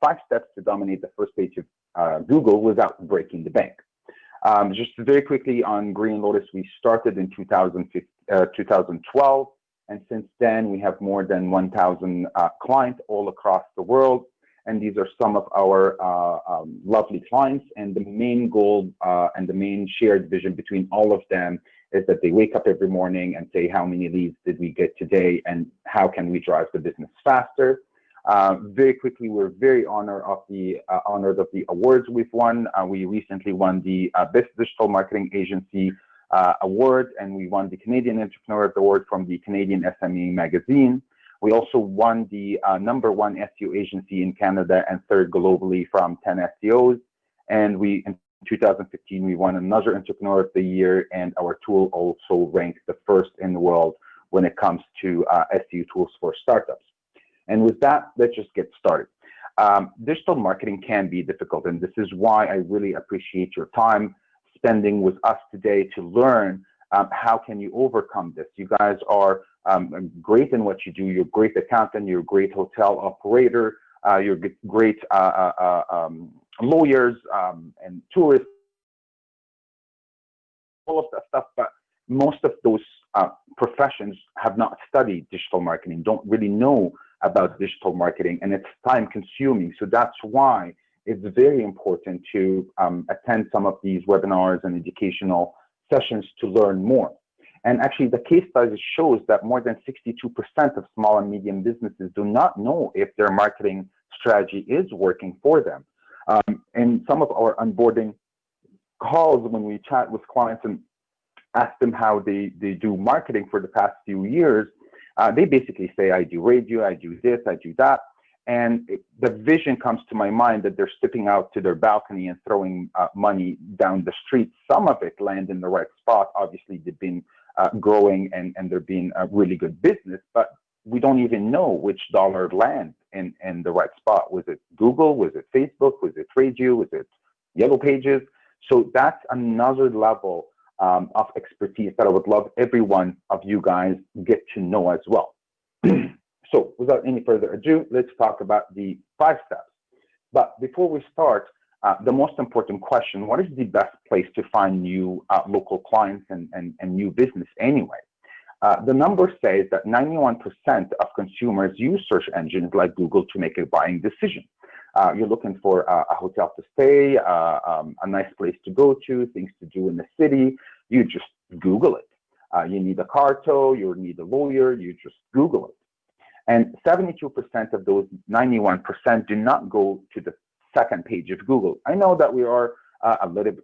5 steps to dominate the first page of Google without breaking the bank. Just very quickly on Green Lotus, we started in 2012, and since then we have more than 1,000 clients all across the world. And these are some of our lovely clients. And the main goal and the main shared vision between all of them is that they wake up every morning and say, how many leads did we get today, and how can we drive the business faster? Very quickly, we're very honored of the awards we've won. We recently won the Best Digital Marketing Agency award, and we won the Canadian Entrepreneur Award from the Canadian SME magazine. We also won the #1 SEO agency in Canada and 3rd globally from 10 SEOs. And in 2015, we won another Entrepreneur of the Year, and our tool also ranked the 1st in the world when it comes to SEO tools for startups. And with that, let's just get started. Digital marketing can be difficult, and this is why I really appreciate your time spending with us today to learn how can you overcome this. You guys are great in what you do. You're a great accountant, you're a great hotel operator, you're great lawyers and tourists, all of that stuff, but most of those professions have not studied digital marketing, don't really know about digital marketing, and it's time consuming. So that's why it's very important to attend some of these webinars and educational sessions to learn more. And actually, the case study shows that more than 62% of small and medium businesses do not know if their marketing strategy is working for them. And some of our onboarding calls, when we chat with clients and ask them how they do marketing for the past few years, they basically say, I do radio, I do this, I do that. And the vision comes to my mind that they're stepping out to their balcony and throwing money down the street. Some of it land in the right spot. Obviously, they've been growing and they're being a really good business, but we don't even know which dollar lands in the right spot. Was it Google? Was it Facebook? Was it radio? Was it Yellow Pages? So that's another level of expertise that I would love every one of you guys get to know as well. So without any further ado, let's talk about the 5 steps. But before we start, the most important question, what is the best place to find new local clients and new business anyway? The number says that 91% of consumers use search engines like Google to make a buying decision. You're looking for a hotel to stay, a nice place to go to, things to do in the city, you just Google it. You need a car tow, you need a lawyer, you just Google it. And 72% of those 91% do not go to the 2nd page of Google. I know that we are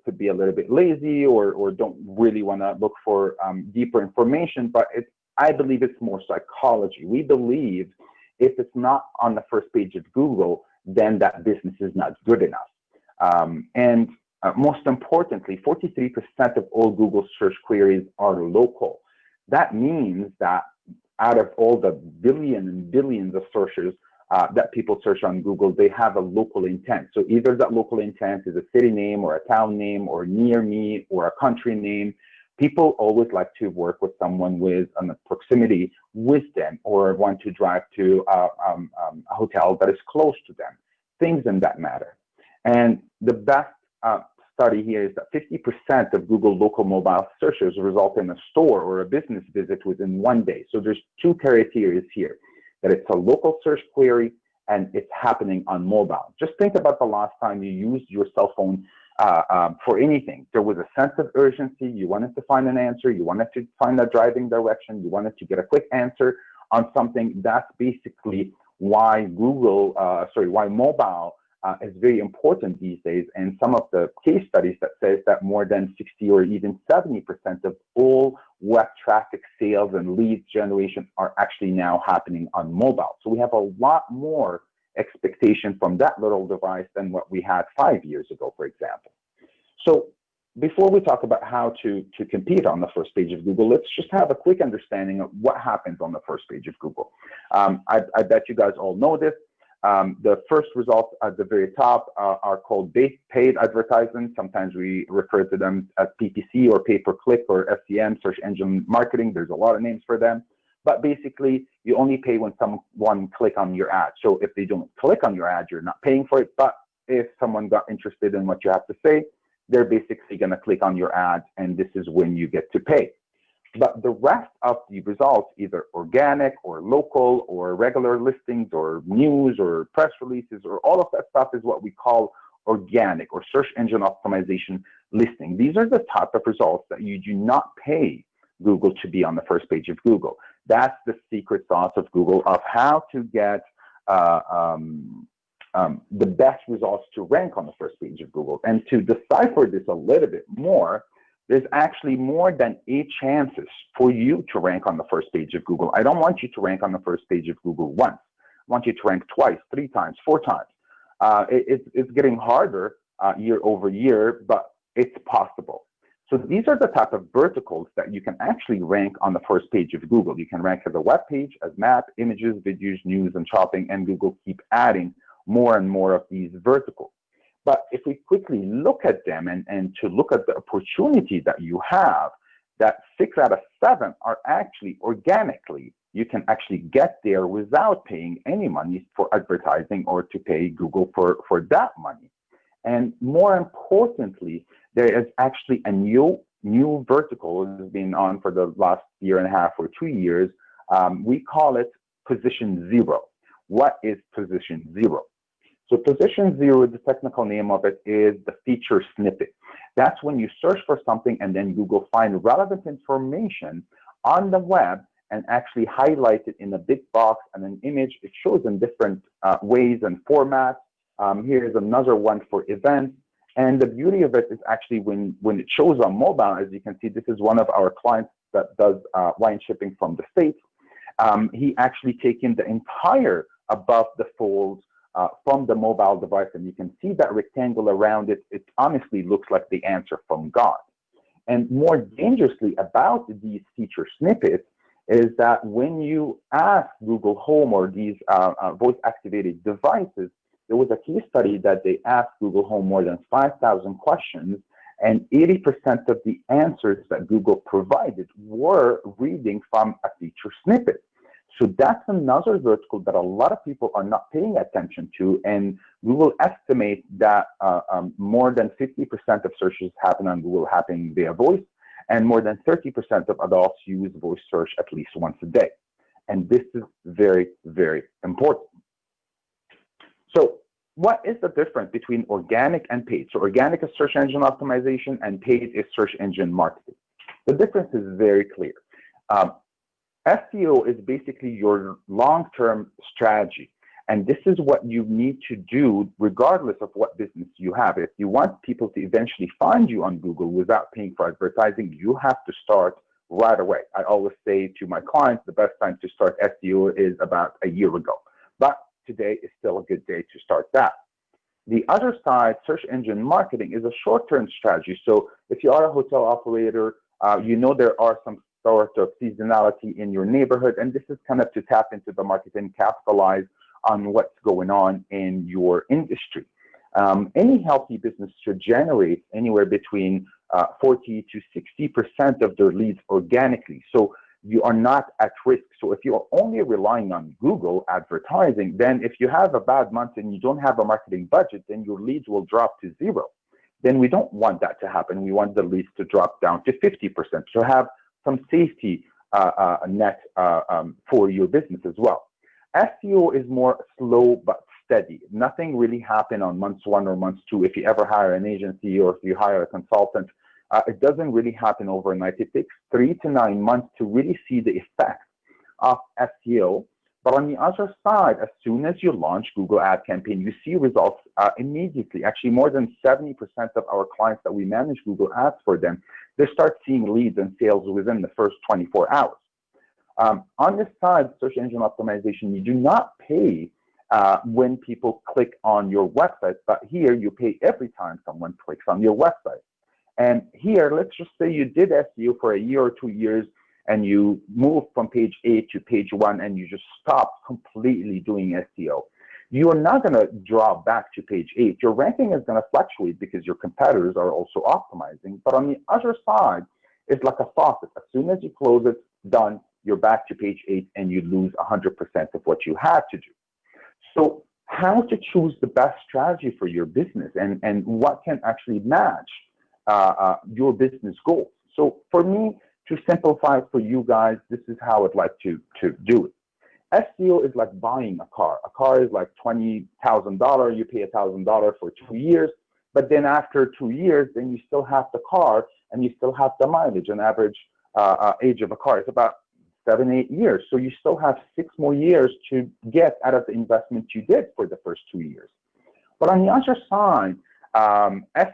could be a little bit lazy or don't really want to look for deeper information, but I believe it's more psychology. We believe if it's not on the 1st page of Google, then that business is not good enough. And most importantly, 43% of all Google search queries are local. That means that out of all the billions and billions of searches that people search on Google, they have a local intent. So either that local intent is a city name or a town name or near me or a country name. People always like to work with someone with a proximity with them or want to drive to a hotel that is close to them, things in that matter. And the best study here is that 50% of Google local mobile searches result in a store or a business visit within 1 day. So there's 2 criteria here, that it's a local search query and it's happening on mobile. Just think about the last time you used your cell phone for anything. There was a sense of urgency. You wanted to find an answer. You wanted to find a driving direction. You wanted to get a quick answer on something. That's basically why why mobile is very important these days. And some of the case studies that says that more than 60 or even 70% of all web traffic sales and lead generation are actually now happening on mobile. So we have a lot more expectation from that little device than what we had 5 years ago, for example. So before we talk about how to compete on the 1st page of Google, let's just have a quick understanding of what happens on the 1st page of Google. I bet you guys all know this. The first results at the very top are called paid advertisements. Sometimes we refer to them as PPC or pay-per-click or SEM, search engine marketing. There's a lot of names for them. but basically you only pay when someone click on your ad. So if they don't click on your ad, you're not paying for it. But if someone got interested in what you have to say, they're basically going to click on your ad, and this is when you get to pay. But the rest of the results, either organic or local or regular listings or news or press releases or all of that stuff, is what we call organic or search engine optimization listing. These are the type of results that you do not pay Google to be on the first page of Google. That's the secret sauce of Google of how to get the best results to rank on the first page of Google. And to decipher this a little bit more, there's actually more than 8 chances for you to rank on the first page of Google. I don't want you to rank on the first page of Google once. I want you to rank twice, 3 times, 4 times. It's getting harder year over year, but it's possible. So these are the type of verticals that you can actually rank on the first page of Google. You can rank as a web page, as map, images, videos, news, and shopping, and Google keep adding more and more of these verticals. But if we quickly look at them and to look at the opportunity that you have, that 6 out of 7 are actually organically. You can actually get there without paying any money for advertising or to pay Google for that money. And more importantly, there is actually a new vertical that has been on for the last 1.5 or 2 years. We call it position 0. What is position 0? So position 0, the technical name of it is the feature snippet. That's when you search for something and then Google find relevant information on the web and actually highlight it in a big box and an image. It shows in different ways and formats. Here's another one for events. And the beauty of it is actually when it shows on mobile, as you can see, this is one of our clients that does wine shipping from the States. He actually taken the entire above the folds from the mobile device, and you can see that rectangle around it. It honestly looks like the answer from God. And more dangerously about these feature snippets is that when you ask Google Home or these voice-activated devices, there was a case study that they asked Google Home more than 5,000 questions, and 80% of the answers that Google provided were reading from a feature snippet. So that's another vertical that a lot of people are not paying attention to, and Google estimates that more than 50% of searches happen on Google happen via voice, and more than 30% of adults use voice search at least once a day. And this is very, very important. So what is the difference between organic and paid? So organic is search engine optimization and paid is search engine marketing. The difference is very clear. SEO is basically your long-term strategy. And this is what you need to do regardless of what business you have. If you want people to eventually find you on Google without paying for advertising, you have to start right away. I always say to my clients, the best time to start SEO is about a year ago. But today is still a good day to start that. The other side, search engine marketing, is a short-term strategy. So if you are a hotel operator, you know there are some sort of seasonality in your neighborhood, and this is kind of to tap into the market and capitalize on what's going on in your industry. Any healthy business should generate anywhere between 40 to 60% of their leads organically. So you are not at risk. So if you are only relying on Google advertising, then if you have a bad month and you don't have a marketing budget, then your leads will drop to 0. Then we don't want that to happen. We want the leads to drop down to 50%. So have some safety net for your business as well. SEO is more slow but steady. Nothing really happened on months 1 or months 2. If you ever hire an agency or if you hire a consultant, it doesn't really happen overnight. It takes 3 to 9 months to really see the effect of SEO. But on the other side, as soon as you launch Google Ad Campaign, you see results immediately. Actually, more than 70% of our clients that we manage Google Ads for them, they start seeing leads and sales within the first 24 hours. On this side, search engine optimization, you do not pay when people click on your website, but here you pay every time someone clicks on your website. And here, let's just say you did SEO for a year or 2 years, and you move from page 8 to page 1, and you just stop completely doing SEO. You are not going to drop back to page 8. Your ranking is going to fluctuate because your competitors are also optimizing. But on the other side, it's like a faucet. As soon as you close it, done, you're back to page 8 and you lose 100% of what you had to do. So how to choose the best strategy for your business and what can actually match your business goals. So for me, to simplify it for you guys, this is how I'd like to do it. SEO is like buying a car. A car is like $20,000. You pay $1,000 for 2 years, but then after 2 years, then you still have the car and you still have the mileage. An average age of a car is about 7-8 years. So you still have 6 more years to get out of the investment you did for the first 2 years. But on the other side,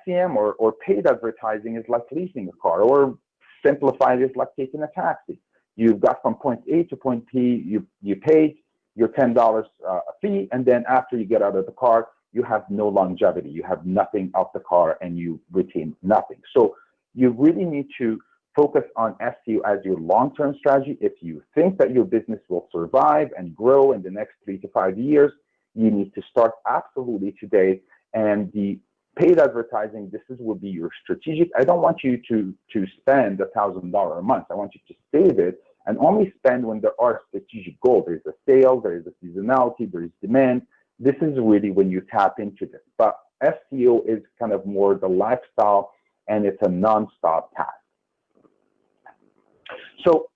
SEM or paid advertising is like leasing a car, or simplified is like taking a taxi. You've got from point A to point P, you paid your $10 fee, and then after you get out of the car, you have no longevity. You have nothing of the car and you retain nothing. So you really need to focus on SEO as your long-term strategy. If you think that your business will survive and grow in the next 3 to 5 years, you need to start absolutely today. And the paid advertising, will be your strategic. I don't want you to spend $1,000 a month. I want you to save it and only spend when there are strategic goals. There's a sale, there is a seasonality, there is demand. This is really when you tap into this. But SEO is kind of more the lifestyle, and it's a non-stop task. So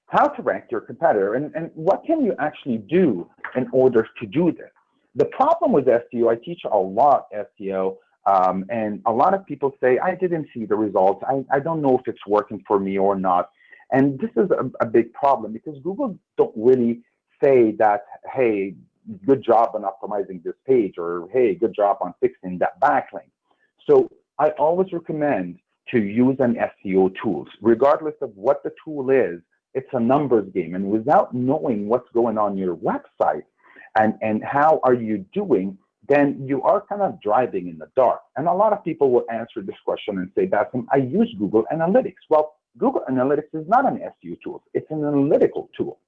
how to rank your competitor, and what can you actually do in order to do this? The problem with SEO, I teach a lot SEO, and a lot of people say, I didn't see the results. I don't know if it's working for me or not. And this is a big problem because Google don't really say that, hey, good job on optimizing this page, or hey, good job on fixing that backlink. So I always recommend to use an SEO tools. Regardless of what the tool is, it's a numbers game. And without knowing what's going on your website and how are you doing, then you are kind of driving in the dark. And a lot of people will answer this question and say, Bassem, I use Google Analytics. Well, Google Analytics is not an SEO tool. It's an analytical tool.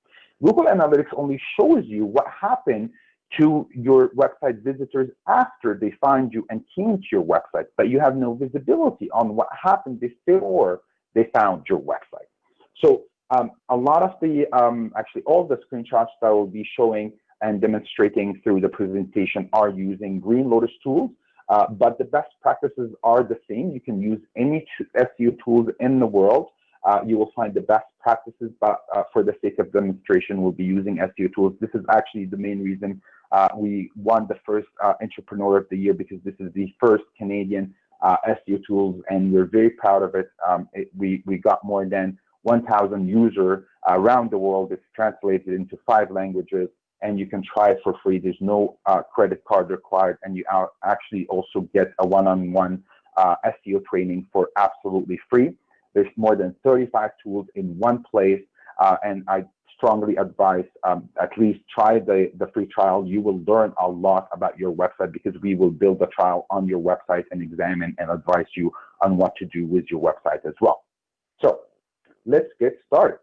Google Analytics only shows you what happened to your website visitors after they find you and came to your website, but you have no visibility on what happened before they found your website. So a lot of the, actually all the screenshots that I will be showing and demonstrating through the presentation are using Green Lotus tools, but the best practices are the same. You can use any SEO tools in the world. You will find the best practices, but for the sake of demonstration, we'll be using SEO tools. This is actually the main reason we won the first Entrepreneur of the Year, because this is the first Canadian SEO tools, and we're very proud of it. We got more than 1,000 users around the world. It's translated into 5 languages, and you can try it for free. There's no credit card required, and you actually also get a one-on-one SEO training for absolutely free. There's more than 35 tools in one place, and I strongly advise at least try the free trial. You will learn a lot about your website, because we will build a trial on your website and examine and advise you on what to do with your website as well. So let's get started.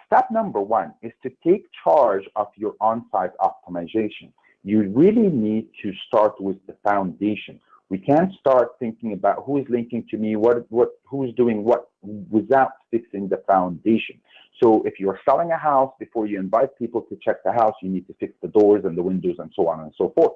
Step number 1 is to take charge of your on-site optimization. You really need to start with the foundation. We can't start thinking about who is linking to me, who is doing what, without fixing the foundation. So if you're selling a house, before you invite people to check the house, you need to fix the doors and the windows and so on and so forth.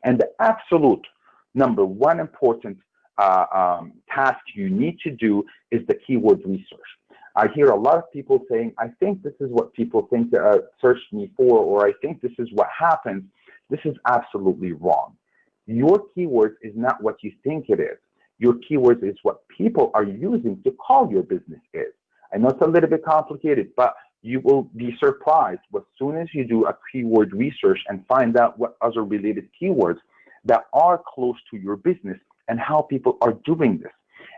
And the absolute number 1 important task you need to do is the keyword research. I hear a lot of people saying, I think this is what people think search me for, or I think this is what happens. This is absolutely wrong. Your keywords is not what you think it is. Your keywords is what people are using to call your business is. I know it's a little bit complicated, but you will be surprised as soon as you do a keyword research and find out what other related keywords that are close to your business and how people are doing this.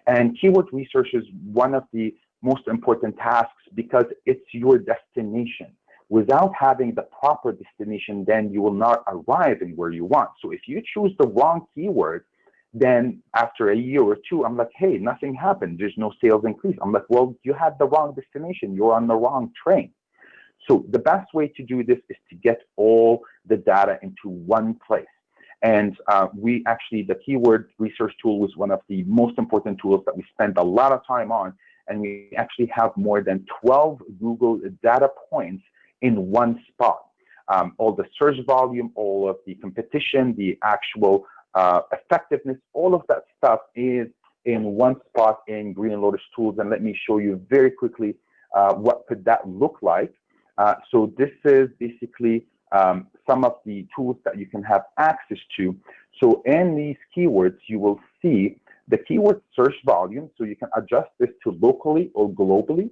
And keyword research is one of the most important tasks, because it's your destination. Without having the proper destination, then you will not arrive in where you want. So if you choose the wrong keyword, then after a year or 2, I'm like, hey, nothing happened. There's no sales increase. I'm like, well, you had the wrong destination. You're on the wrong train. So the best way to do this is to get all the data into one place. And the keyword research tool was one of the most important tools that we spent a lot of time on. and we actually have more than 12 Google data points in one spot. All the search volume, all of the competition, the actual effectiveness, all of that stuff is in one spot in Green Lotus Tools. And let me show you very quickly what could that look like. So this is basically some of the tools that you can have access to. So in these keywords, you will see the keyword search volume. So you can adjust this to locally or globally.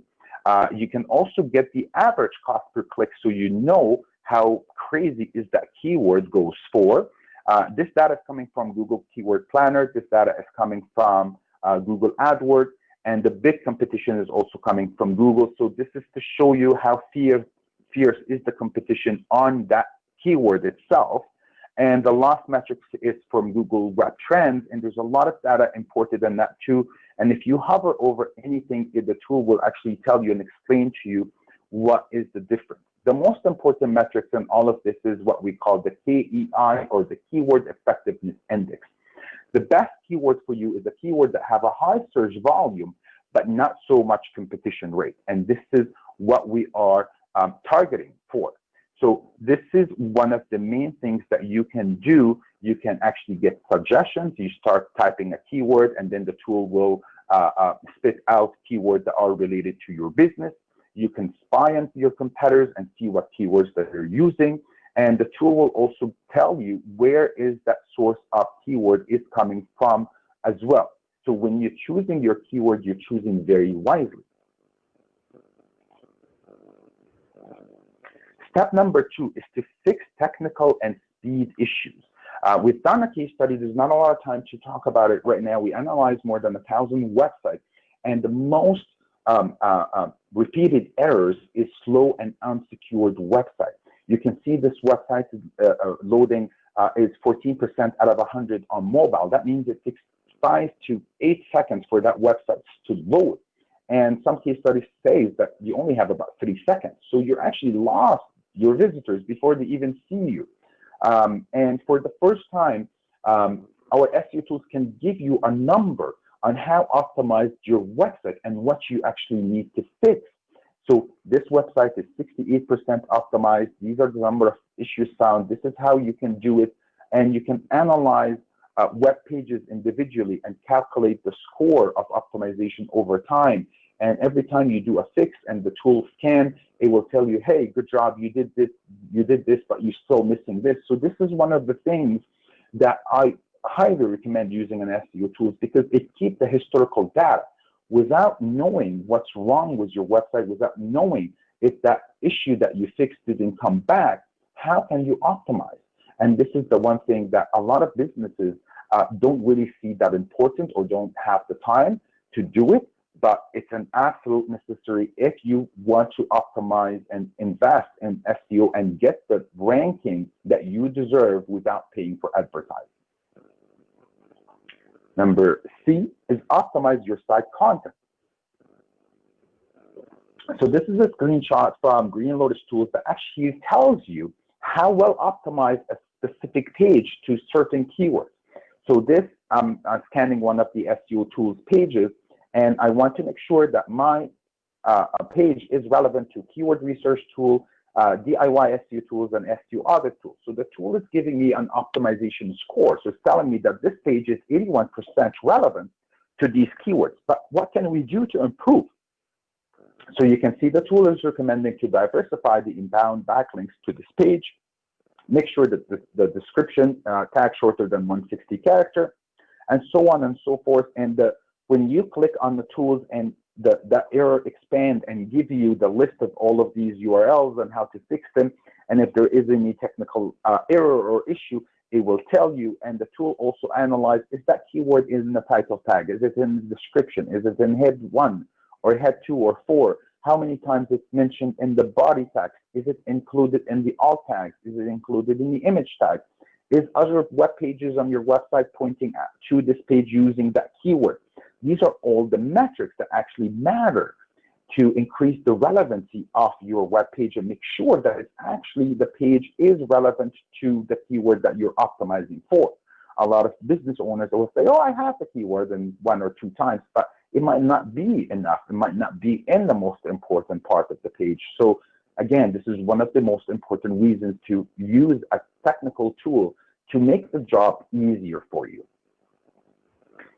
You can also get the average cost per click, so you know how crazy is that keyword goes for. This data is coming from Google Keyword Planner. This data is coming from Google AdWords, and the big competition is also coming from Google. So this is to show you how fierce is the competition on that keyword itself. And the last metric is from Google Web Trends, and there's a lot of data imported in that too. And if you hover over anything, the tool will actually tell you and explain to you what is the difference. The most important metrics in all of this is what we call the KEI, or the Keyword Effectiveness Index. The best keyword for you is a keyword that have a high search volume, but not so much competition rate. And this is what we are targeting for. So this is one of the main things that you can do. You can actually get suggestions. You start typing a keyword, and then the tool will spit out keywords that are related to your business. You can spy on your competitors and see what keywords that they're using. And the tool will also tell you where is that source of keyword is coming from as well. So when you're choosing your keyword, you're choosing very wisely. Step number 2 is to fix technical and speed issues. We've done a case study. There's not a lot of time to talk about it right now. We analyzed more than 1,000 websites, and the most repeated errors is slow and unsecured websites. You can see this website loading is 14% out of 100 on mobile. That means it takes 5 to 8 seconds for that website to load. And some case studies say that you only have about 3 seconds. So you're actually lost your visitors before they even see you. And for the first time, our SEO tools can give you a number on how optimized your website and what you actually need to fix. So this website is 68% optimized. These are the number of issues found. This is how you can do it. And you can analyze web pages individually and calculate the score of optimization over time. And every time you do a fix and the tool scan, it will tell you, hey, good job, you did this, but you're still missing this. So this is one of the things that I highly recommend using an SEO tools, because it keeps the historical data. Without knowing what's wrong with your website, without knowing if that issue that you fixed didn't come back, how can you optimize? And this is the one thing that a lot of businesses don't really see that important, or don't have the time to do it, but it's an absolute necessary if you want to optimize and invest in SEO and get the ranking that you deserve without paying for advertising. Number C is optimize your site content. So this is a screenshot from Green Lotus Tools that actually tells you how well optimize a specific page to certain keywords. So this, I'm scanning one of the SEO Tools pages, and I want to make sure that my page is relevant to keyword research tool, DIY SEO tools, and SEO audit tools. So the tool is giving me an optimization score. So it's telling me that this page is 81% relevant to these keywords. But what can we do to improve? So you can see the tool is recommending to diversify the inbound backlinks to this page, make sure that the description tag shorter than 160 character, and so on and so forth. And when you click on the tools and the error expand and give you the list of all of these URLs and how to fix them, and if there is any technical error or issue, it will tell you. And the tool also analyzes, is that keyword in the title tag? Is it in the description? Is it in head 1 or head 2 or 4? How many times it's mentioned in the body text? Is it included in the alt tags? Is it included in the image tag? Is other web pages on your website pointing to this page using that keyword? These are all the metrics that actually matter to increase the relevancy of your web page and make sure that it's actually the page is relevant to the keyword that you're optimizing for. A lot of business owners will say, oh, I have the keyword in 1 or 2 times, but it might not be enough. It might not be in the most important part of the page. So again, this is one of the most important reasons to use a technical tool to make the job easier for you.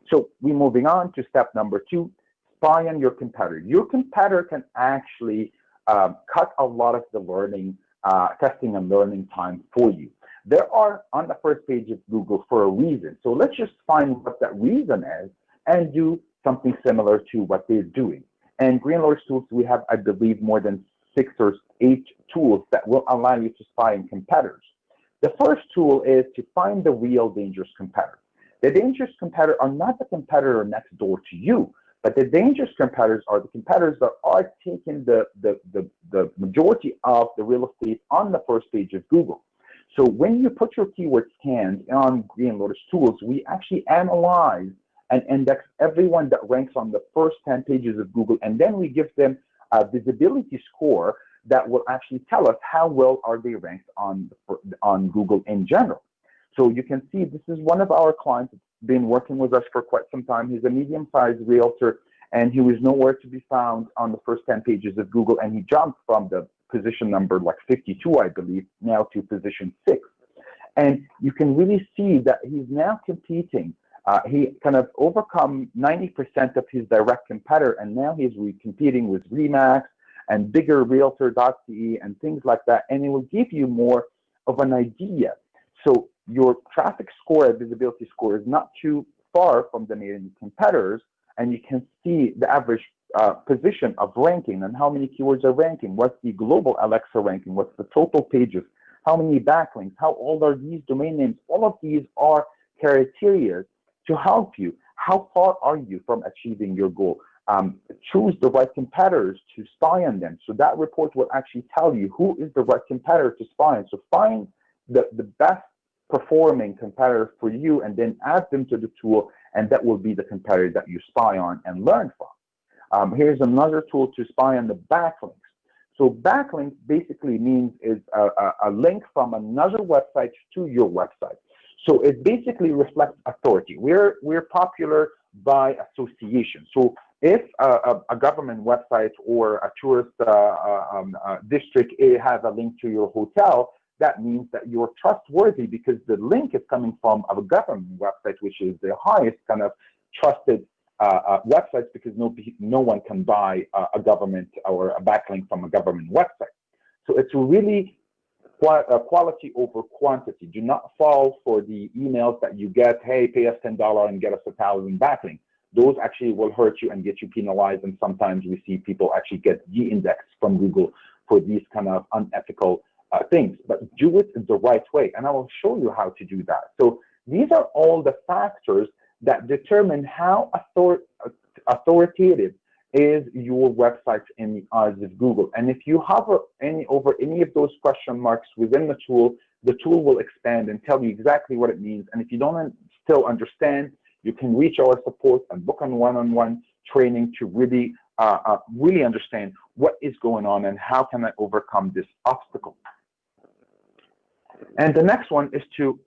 So we're moving on to step number 2, spy on your competitor. Your competitor can actually cut a lot of the learning, testing and learning time for you. They are on the first page of Google for a reason. So let's just find what that reason is and do something similar to what they're doing. And Green Lotus Tools, we have, I believe, more than 6 or 8 tools that will allow you to spy on competitors. The first tool is to find the real dangerous competitor. The dangerous competitor are not the competitor next door to you, but the dangerous competitors are the competitors that are taking the majority of the real estate on the first page of Google. So when you put your keyword scans on Green Lotus Tools, we actually analyze and index everyone that ranks on the first 10 pages of Google, and then we give them a visibility score that will actually tell us how well are they ranked on Google in general. So you can see this is one of our clients that's been working with us for quite some time. He's a medium-sized realtor, and he was nowhere to be found on the first 10 pages of Google, and he jumped from the position number like 52, I believe, now to position 6. And you can really see that he's now competing. He kind of overcome 90% of his direct competitor, and now he's competing with Remax and bigger realtor.ce and things like that, and it will give you more of an idea. So your traffic score and visibility score is not too far from the main competitors, and you can see the average position of ranking and how many keywords are ranking, what's the global Alexa ranking, what's the total pages, how many backlinks, how old are these domain names. All of these are criteria to help you. How far are you from achieving your goal? Choose the right competitors to spy on them. So that report will actually tell you who is the right competitor to spy on. So find the best performing competitor for you and then add them to the tool, and that will be the competitor that you spy on and learn from. Here's another tool to spy on the backlinks. So backlinks basically means is a link from another website to your website. So it basically reflects authority. We're popular by association. So if a government website or a tourist district has a link to your hotel, that means that you're trustworthy because the link is coming from a government website, which is the highest kind of trusted websites, because no one can buy a government or a backlink from a government website. So it's really quality over quantity. Do not fall for the emails that you get, hey, pay us $10 and get us 1,000 backlinks. Those actually will hurt you and get you penalized, and sometimes we see people actually get de-indexed from Google for these kind of unethical things. But do it the right way, and I will show you how to do that. So these are all the factors that determine how authoritative is your website in the eyes of Google. And if you hover over any of those question marks within the tool will expand and tell you exactly what it means. And if you don't still understand, you can reach our support and book on one-on-one training to really really understand what is going on and how can I overcome this obstacle. And the next one is to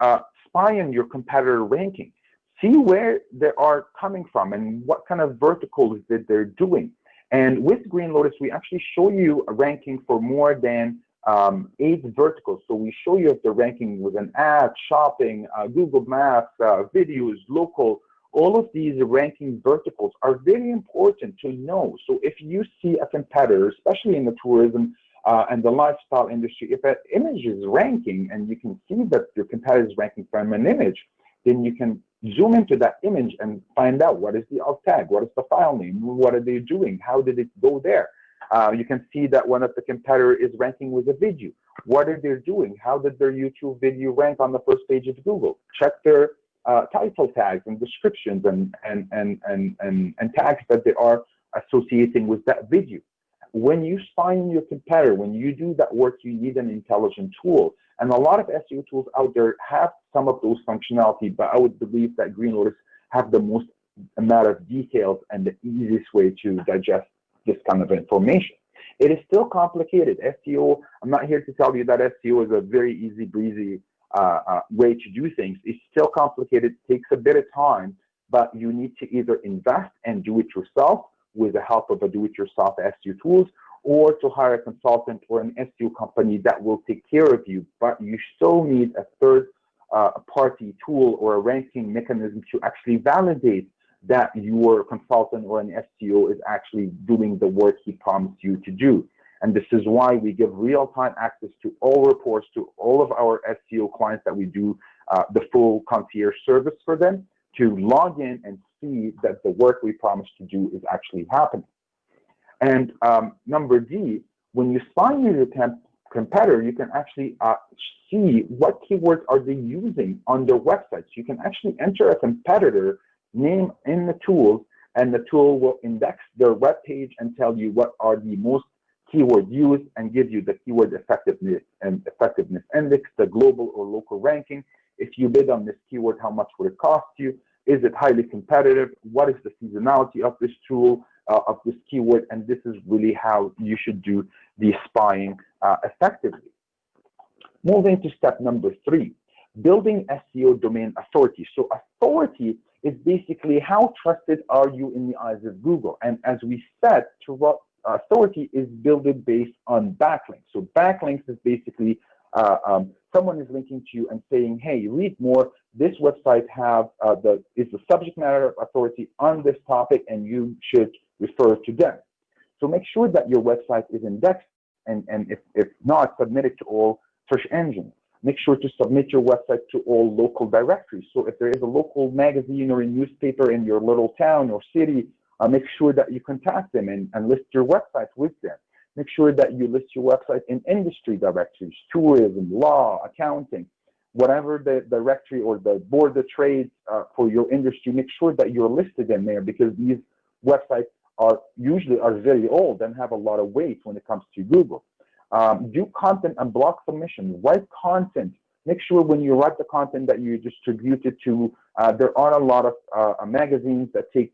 spy on your competitor ranking. See where they are coming from and what kind of verticals that they're doing. And with Green Lotus, we actually show you a ranking for more than 8 verticals. So we show you if they're ranking with an ad, shopping, Google Maps, videos, local. All of these ranking verticals are very important to know. So if you see a competitor, especially in the tourism and the lifestyle industry, if an image is ranking and you can see that your competitor is ranking from an image, then you can zoom into that image and find out what is the alt tag, what is the file name, what are they doing, how did it go there. You can see that one of the competitor is ranking with a video. What are they doing? How did their YouTube video rank on the first page of Google? Check their title tags and descriptions and tags that they are associating with that video. When you find your competitor, when you do that work, you need an intelligent tool. And a lot of SEO tools out there have some of those functionality, but I would believe that Green Lotus have the most amount of details and the easiest way to digest this kind of information. It is still complicated. SEO, I'm not here to tell you that SEO is a very easy breezy way to do things. It's still complicated, takes a bit of time, but you need to either invest and do it yourself with the help of a do-it-yourself SEO tools, or to hire a consultant or an SEO company that will take care of you. But you still need a third party tool or a ranking mechanism to actually validate that your consultant or an SEO is actually doing the work he promised you to do. And this is why we give real-time access to all reports to all of our SEO clients that we do the full concierge service for them, to log in and see that the work we promised to do is actually happening. And number D, when you sign your competitor, you can actually see what keywords are they using on their websites. You can actually enter a competitor name in the tool, and the tool will index their web page and tell you what are the most keyword used and give you the keyword effectiveness index, the global or local ranking. If you bid on this keyword, how much would it cost you? Is it highly competitive? What is the seasonality of this tool, of this keyword? And this is really how you should do the spying effectively. Moving to step number 3, building SEO domain authority. So authority is basically how trusted are you in the eyes of Google. And as we said, authority is built based on backlinks. So backlinks is basically someone is linking to you and saying, hey, read more. This website is the subject matter authority on this topic, and you should refer to them. So make sure that your website is indexed, and if not, submit it to all search engines. Make sure to submit your website to all local directories. So if there is a local magazine or a newspaper in your little town or city, make sure that you contact them and list your website with them. Make sure that you list your website in industry directories, tourism, law, accounting, whatever the directory or the board of trades for your industry. Make sure that you're listed in there, because these websites are usually very old and have a lot of weight when it comes to Google. Do content and blog submission. Write content. Make sure when you write the content that you distribute it to, there are a lot of magazines that take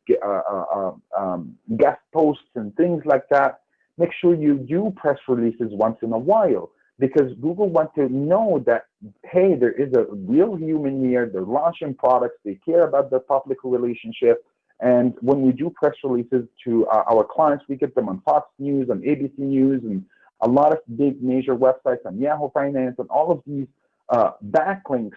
guest posts and things like that. Make sure you do press releases once in a while, because Google wants to know that, hey, there is a real human here, they're launching products, they care about the public relationship. And when we do press releases to our clients, we get them on Fox News, on ABC News, and a lot of big major websites on Yahoo Finance, and all of these backlinks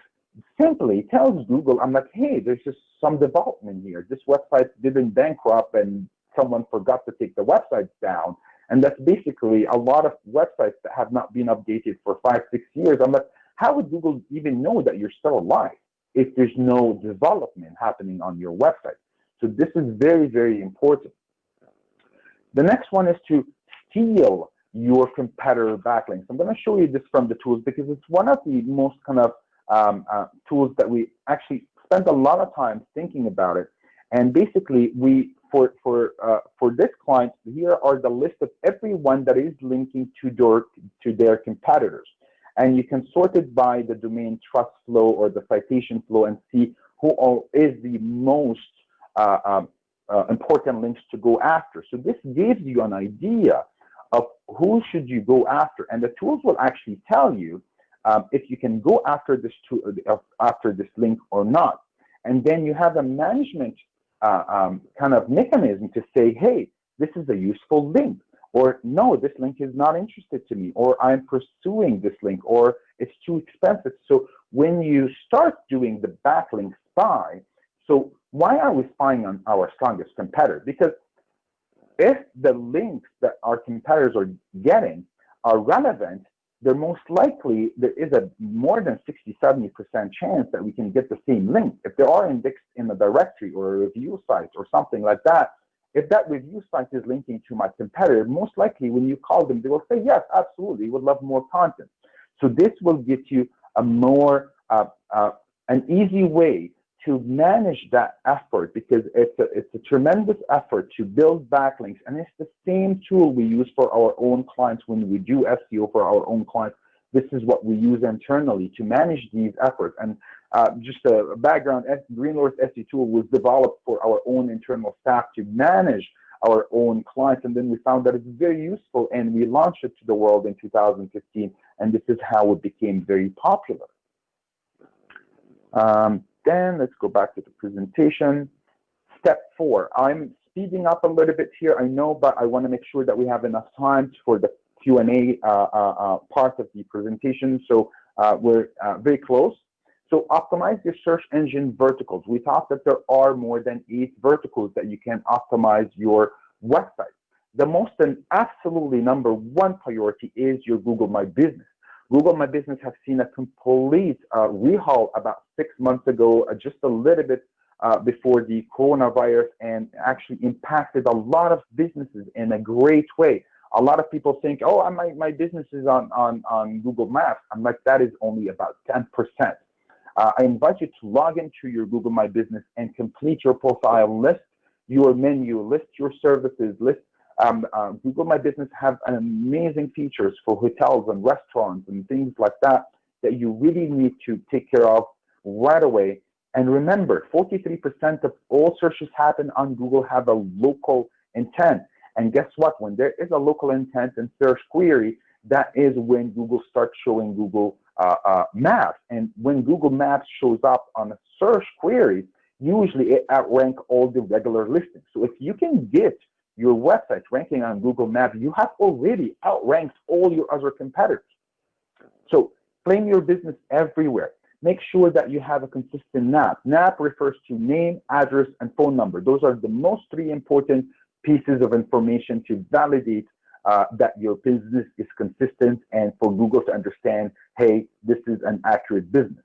simply tells Google, I'm like, hey, there's just some development here. This website didn't bankrupt and someone forgot to take the website down. And that's basically a lot of websites that have not been updated for 5-6 years. I'm like, how would Google even know that you're still alive if there's no development happening on your website? So this is very, very important. The next one is to steal your competitor backlinks. I'm going to show you this from the tools, because it's one of the most kind of tools that we actually spent a lot of time thinking about it. And basically, for this client, here are the list of everyone that is linking to their competitors. And you can sort it by the domain trust flow or the citation flow and see who is the most important links to go after. So this gives you an idea of who should you go after, and the tools will actually tell you if you can go after this link or not. And then you have a management kind of mechanism to say, hey, this is a useful link, or no, this link is not interested to me, or I'm pursuing this link, or it's too expensive. So when you start doing the backlink spy, so why are we spying on our strongest competitor? Because if the links that our competitors are getting are relevant, they're most likely, there is a more than 60-70% chance that we can get the same link. If they are indexed in a directory or a review site or something like that, if that review site is linking to my competitor, most likely when you call them, they will say, yes, absolutely, we would love more content. So this will get you a more, an easy way to manage that effort, because it's a tremendous effort to build backlinks, and it's the same tool we use for our own clients when we do SEO for our own clients. This is what we use internally to manage these efforts. And just a background, Greenlord's SEO tool was developed for our own internal staff to manage our own clients, and then we found that it's very useful, and we launched it to the world in 2015, and this is how it became very popular. Then let's go back to the presentation. Step 4. I'm speeding up a little bit here, I know, but I want to make sure that we have enough time for the Q&A part of the presentation. So we're very close. So optimize your search engine verticals. We thought that there are more than 8 verticals that you can optimize your website. The most and absolutely #1 priority is your Google My Business. Google My Business have seen a complete rehaul about 6 months ago, just a little bit before the coronavirus, and actually impacted a lot of businesses in a great way. A lot of people think, oh, my business is on Google Maps. I'm like, that is only about 10%. I invite you to log into your Google My Business and complete your profile, list your menu, list your services, list. Google My Business have an amazing features for hotels and restaurants and things like that that you really need to take care of right away. And remember, 43% of all searches happen on Google have a local intent. And guess what? When there is a local intent and search query, that is when Google starts showing Google Maps. And when Google Maps shows up on a search query, usually it outranks all the regular listings. So if you can get your website ranking on Google Maps, you have already outranked all your other competitors. So claim your business everywhere. Make sure that you have a consistent NAP. NAP refers to name, address, and phone number. Those are the most 3 important pieces of information to validate that your business is consistent and for Google to understand, hey, this is an accurate business.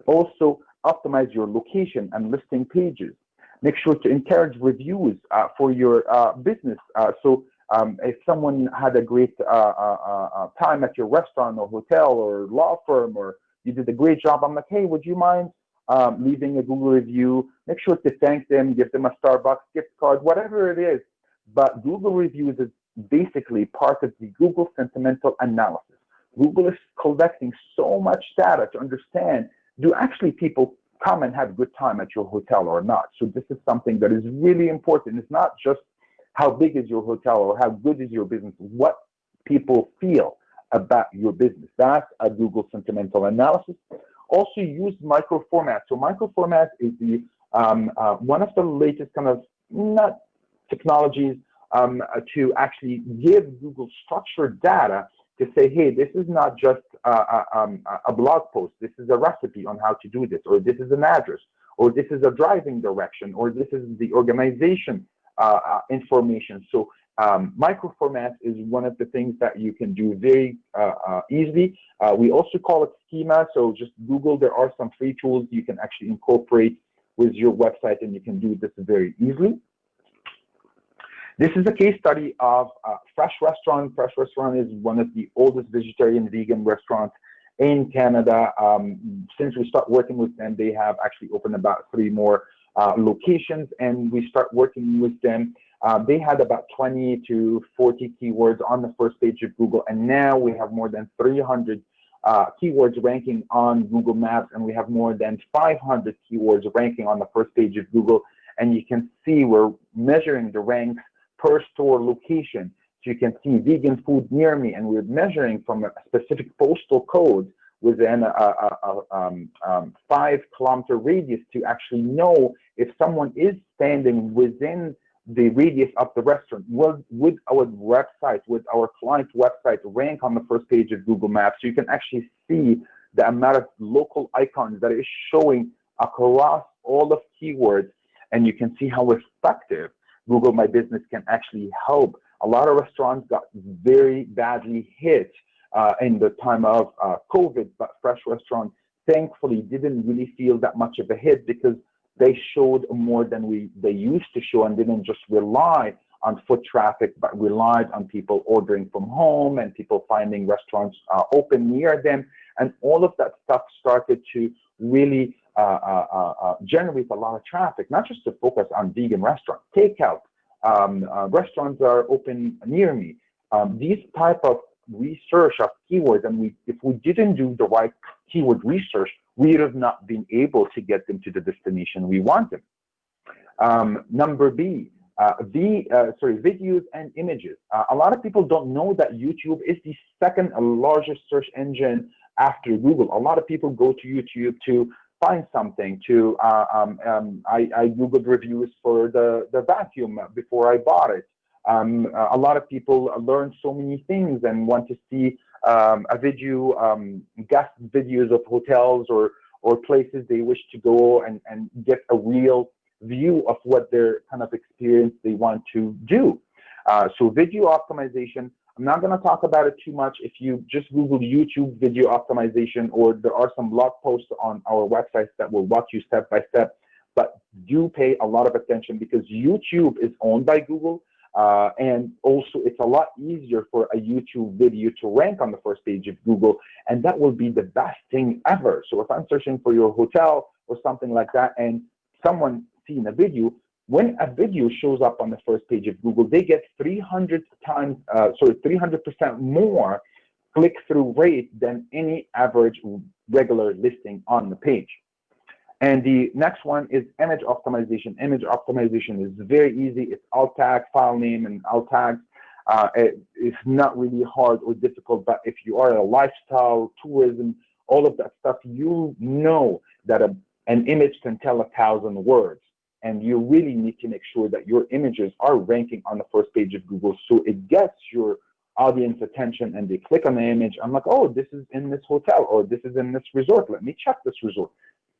Also, optimize your location and listing pages. Make sure to encourage reviews for your business. So if someone had a great time at your restaurant or hotel or law firm, or you did a great job, I'm like, hey, would you mind leaving a Google review? Make sure to thank them, give them a Starbucks gift card, whatever it is. But Google reviews is basically part of the Google sentimental analysis. Google is collecting so much data to understand, do actually people come and have a good time at your hotel or not? So this is something that is really important. It's not just how big is your hotel or how good is your business, what people feel about your business. That's a Google sentimental analysis. Also use micro format. So micro format is the one of the latest kind of not technologies to actually give Google structured data to say, hey, this is not just a blog post. This is a recipe on how to do this, or this is an address, or this is a driving direction, or this is the organization information. So micro format is one of the things that you can do very easily. We also call it schema. So just Google, there are some free tools you can actually incorporate with your website, and you can do this very easily. This is a case study of Fresh Restaurant. Fresh Restaurant is one of the oldest vegetarian vegan restaurants in Canada. Since we start working with them, they have actually opened about 3 more locations, and we start working with them. They had about 20 to 40 keywords on the first page of Google, and now we have more than 300 keywords ranking on Google Maps, and we have more than 500 keywords ranking on the first page of Google. And you can see we're measuring the ranks per store location. So you can see vegan food near me, and we're measuring from a specific postal code within a 5-kilometer radius to actually know if someone is standing within the radius of the restaurant. Would our website, would our client's website rank on the first page of Google Maps? So you can actually see the amount of local icons that is showing across all of keywords, and you can see how effective Google My Business can actually help. A lot of restaurants got very badly hit in the time of COVID, but Fresh Restaurant thankfully didn't really feel that much of a hit because they showed more than they used to show, and didn't just rely on foot traffic, but relied on people ordering from home and people finding restaurants open near them. And all of that stuff started to really generate a lot of traffic, not just to focus on vegan restaurants, takeout, restaurants are open near me. These type of research of keywords, and if we didn't do the right keyword research, we would have not been able to get them to the destination we want them. Number B, videos and images. A lot of people don't know that YouTube is the 2nd largest search engine after Google. A lot of people go to YouTube to find something, to I Googled reviews for the vacuum before I bought it. A lot of people learn so many things and want to see a video, guest videos of hotels or places they wish to go and get a real view of what their kind of experience they want to do. So video optimization, I'm not going to talk about it too much. If you just Google YouTube video optimization, or there are some blog posts on our websites that will walk you step by step, but do pay a lot of attention because YouTube is owned by Google. And also it's a lot easier for a YouTube video to rank on the first page of Google, and that will be the best thing ever. So if I'm searching for your hotel or something like that, and someone seen a video, when a video shows up on the first page of Google, they get 300% more click-through rate than any average regular listing on the page. And the next one is image optimization. Image optimization is very easy. It's alt tag, file name, and alt tags. It's not really hard or difficult, but if you are a lifestyle, tourism, all of that stuff, you know that an image can tell 1,000 words. And you really need to make sure that your images are ranking on the first page of Google so it gets your audience attention and they click on the image. I'm like, oh, this is in this hotel, or this is in this resort. Let me check this resort.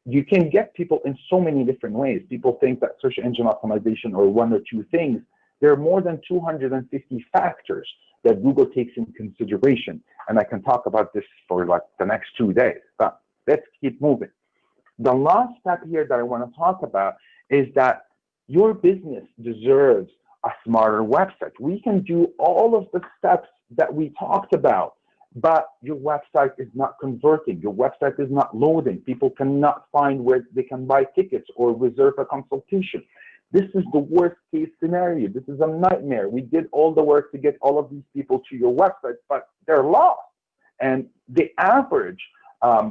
You can get people in so many different ways. People think that search engine optimization or one or two things. There are more than 250 factors that Google takes into consideration. And I can talk about this for like the next 2 days, but let's keep moving. The last step here that I want to talk about is that your business deserves a smarter website. We can do all of the steps that we talked about, but your website is not converting. Your website is not loading. People cannot find where they can buy tickets or reserve a consultation. This is the worst case scenario. This is a nightmare. We did all the work to get all of these people to your website, but they're lost. And the average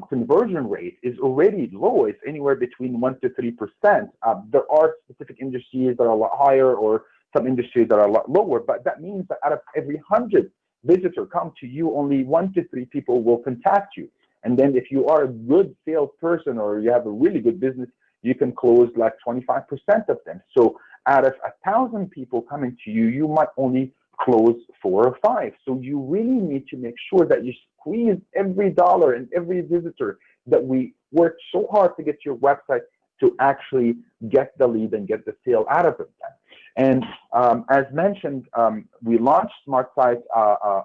conversion rate is already low. It's anywhere between 1% to 3%. There are specific industries that are a lot higher, or some industries that are a lot lower, but that means that out of every 100 visitors come to you, only 1 to 3 people will contact you. And then if you are a good salesperson or you have a really good business, you can close like 25% of them. So out of 1,000 people coming to you, you might only close 4 or 5. So you really need to make sure that you squeeze every dollar and every visitor that we worked so hard to get your website to actually get the lead and get the sale out of it. And as mentioned, we launched Smart Site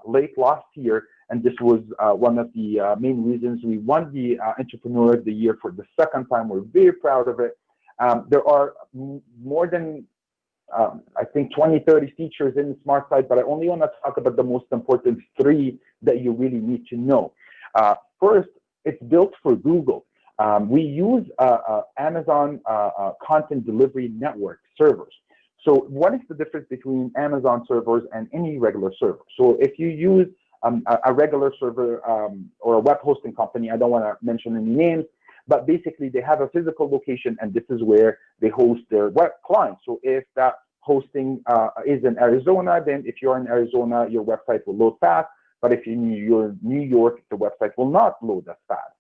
late last year, and this was one of the main reasons we won the Entrepreneur of the Year for the second time. We're very proud of it. There are more than I think 20, 30 features in the Smart Site, but I only want to talk about the most important 3 that you really need to know. First, it's built for Google. We use Amazon Content Delivery Network servers. So what is the difference between Amazon servers and any regular server? So if you use a regular server or a web hosting company, I don't want to mention any names, but basically they have a physical location, and this is where they host their web clients. So if that hosting is in Arizona, then if you're in Arizona, your website will load fast. But if you're in New York, the website will not load as fast.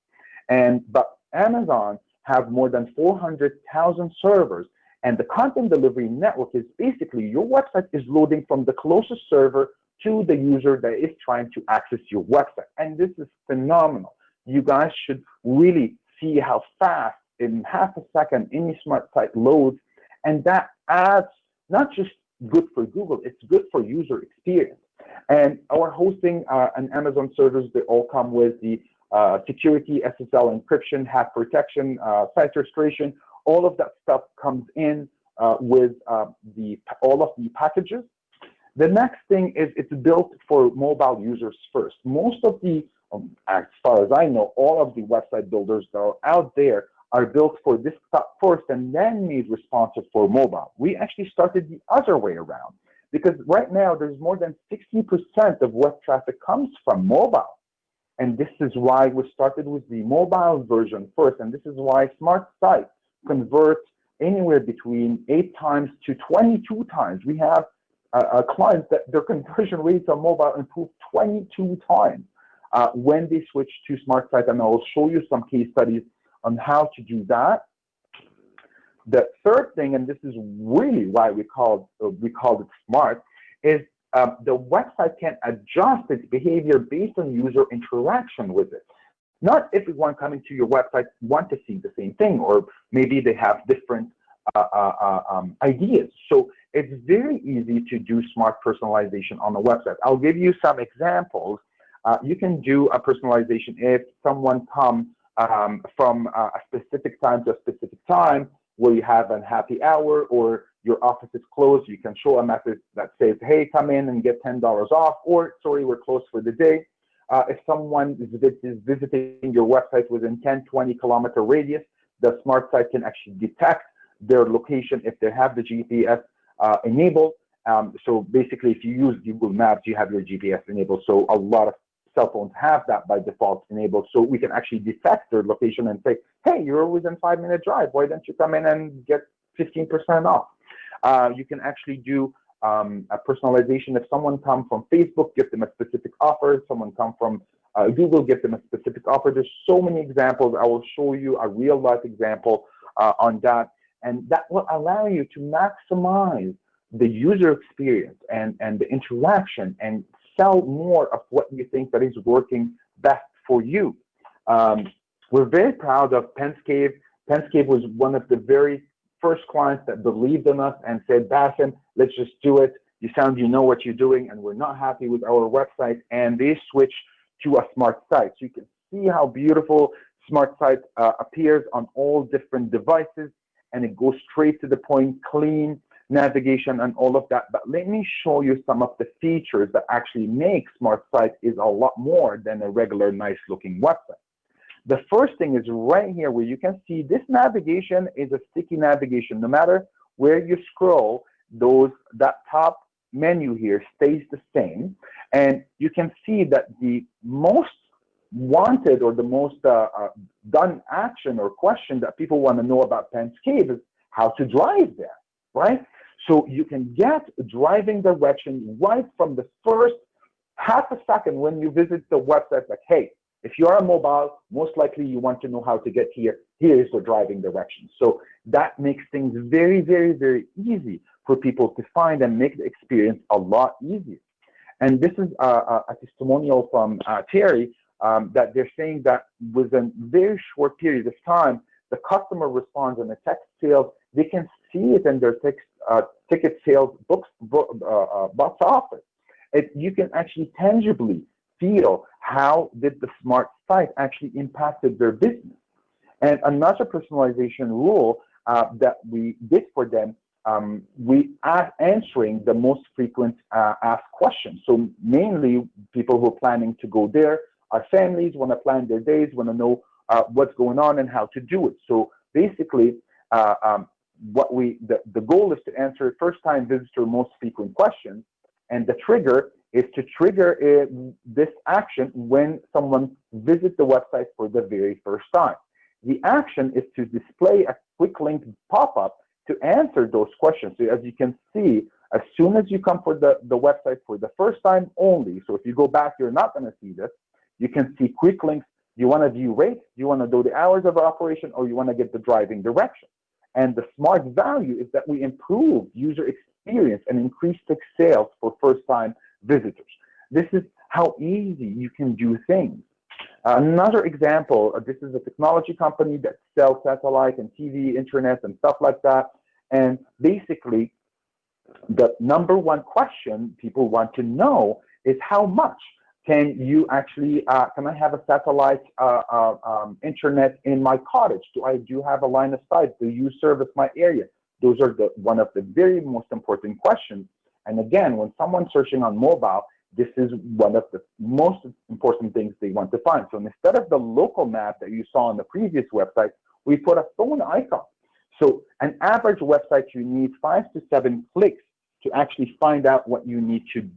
But Amazon have more than 400,000 servers, and the content delivery network is basically your website is loading from the closest server to the user that is trying to access your website. And this is phenomenal. You guys should really see how fast, in half a second, any Smart Site loads, and that adds not just good for Google, it's good for user experience. And our hosting and Amazon servers, they all come with the security, SSL encryption, hack protection, site restoration. All of that stuff comes in with all of the packages. The next thing is it's built for mobile users first. Most of the, as far as I know, all of the website builders that are out there are built for desktop first and then made responsive for mobile. We actually started the other way around, because right now there's more than 60% of web traffic comes from mobile. And this is why we started with the mobile version first, and this is why Smart Site converts anywhere between 8 times to 22 times. We have clients that their conversion rates on mobile improved 22 times when they switch to Smart Site, and I will show you some case studies on how to do that. The third thing, and this is really why we called it smart, is the website can adjust its behavior based on user interaction with it. Not everyone coming to your website want to see the same thing, or maybe they have different ideas. So it's very easy to do smart personalization on the website. I'll give you some examples. You can do a personalization if someone comes from a specific time to a specific time, where you have a happy hour or your office is closed. You can show a message that says, hey, come in and get $10 off, or sorry, we're closed for the day. If someone is visiting your website within 10-20 kilometer radius, the smart site can actually detect their location if they have the GPS enabled. So basically, if you use Google Maps, you have your GPS enabled. So a lot of cell phones have that by default enabled. So we can actually detect their location and say, hey, you're within 5-minute drive. Why don't you come in and get 15% off? You can actually do a personalization. If someone comes from Facebook, give them a specific offer. If someone comes from Google, give them a specific offer. There's so many examples. I will show you a real life example on that. And that will allow you to maximize the user experience and the interaction and sell more of what you think that is working best for you. We're very proud of Penscape. Penscape was one of the very first clients that believed in us and said, Bassem, let's just do it. You know what you're doing, and we're not happy with our website. And they switched to a smart site. So you can see how beautiful smart site appears on all different devices, and it goes straight to the point, clean navigation and all of that. But let me show you some of the features that actually make smart site is a lot more than a regular nice looking website. The first thing is right here, where you can see this navigation is a sticky navigation. No matter where you scroll, that top menu here stays the same. And you can see that the most wanted or the most done action or question that people want to know about Penscape is how to drive there, right? So you can get driving direction right from the first half a second when you visit the website, like, hey, if you are mobile, most likely you want to know how to get here. Here is the driving direction. So that makes things very, very, very easy for people to find and make the experience a lot easier. And this is a testimonial from Terry that they're saying that within a very short period of time, the customer responds and the text sales, they can see it in their ticket sales box office. You can actually tangibly feel how did the smart site actually impacted their business. And another personalization rule that we did for them, we are answering the most frequent asked questions. So mainly people who are planning to go there, our families want to plan their days, want to know what's going on and how to do it. So basically, the goal is to answer first-time visitor most frequent questions, and the trigger is to trigger this action when someone visits the website for the very first time. The action is to display a quick link pop-up to answer those questions. So as you can see, as soon as you come for the website for the first time only, so if you go back, you're not going to see this, you can see quick links. You want to view rates, you want to know the hours of operation, or you want to get the driving direction. And the smart value is that we improve user experience and increase ticket sales for first-time visitors. This is how easy you can do things. Another example, this is a technology company that sells satellite and TV, internet, and stuff like that. And basically, the number one question people want to know is how much can you actually, can I have a satellite internet in my cottage? Do I have a line of sight? Do you service my area? Those are one of the very most important questions. And again, when someone's searching on mobile, this is one of the most important things they want to find. So instead of the local map that you saw on the previous website, we put a phone icon. So an average website, you need 5 to 7 clicks to actually find out what you need to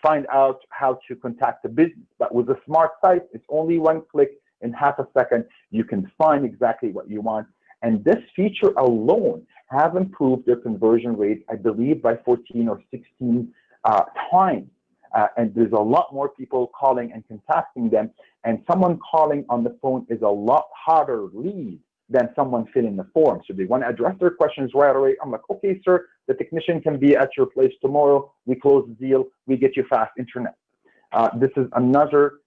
find out how to contact the business. But with a smart site, it's only 1 click. In half a second, you can find exactly what you want. And this feature alone have improved their conversion rate, I believe, by 14 or 16 times. and there's a lot more people calling and contacting them. And someone calling on the phone is a lot harder lead than someone filling the form. So they want to address their questions right away. I'm like, okay, sir, the technician can be at your place tomorrow. We close the deal. We get you fast internet. This is another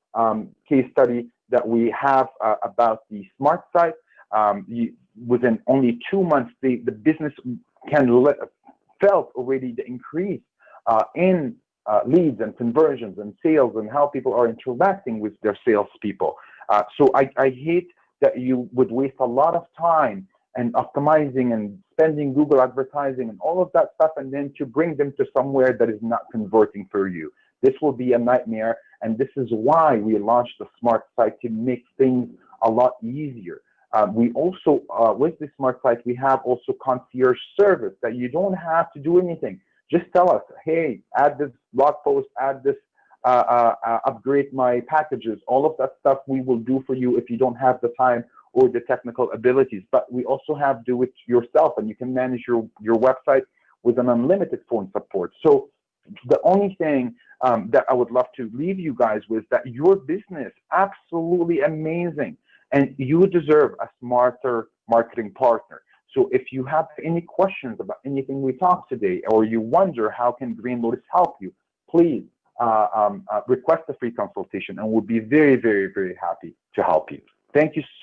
case study that we have about the smart site. Within only 2 months, the business felt already the increase in leads and conversions and sales and how people are interacting with their salespeople. So I hate that you would waste a lot of time and optimizing and spending Google advertising and all of that stuff, and then to bring them to somewhere that is not converting for you. This will be a nightmare, and this is why we launched the smart site, to make things a lot easier. We also, with the smart site, we have also concierge service that you don't have to do anything. Just tell us, hey, add this blog post, add this, upgrade my packages. All of that stuff we will do for you if you don't have the time or the technical abilities. But we also have do it yourself, and you can manage your website with an unlimited phone support. So the only thing that I would love to leave you guys with, that your business absolutely amazing, and you deserve a smarter marketing partner. So if you have any questions about anything we talked today, or you wonder how can Green Lotus help you, please request a free consultation, and we'll be very, very, very happy to help you. Thank you so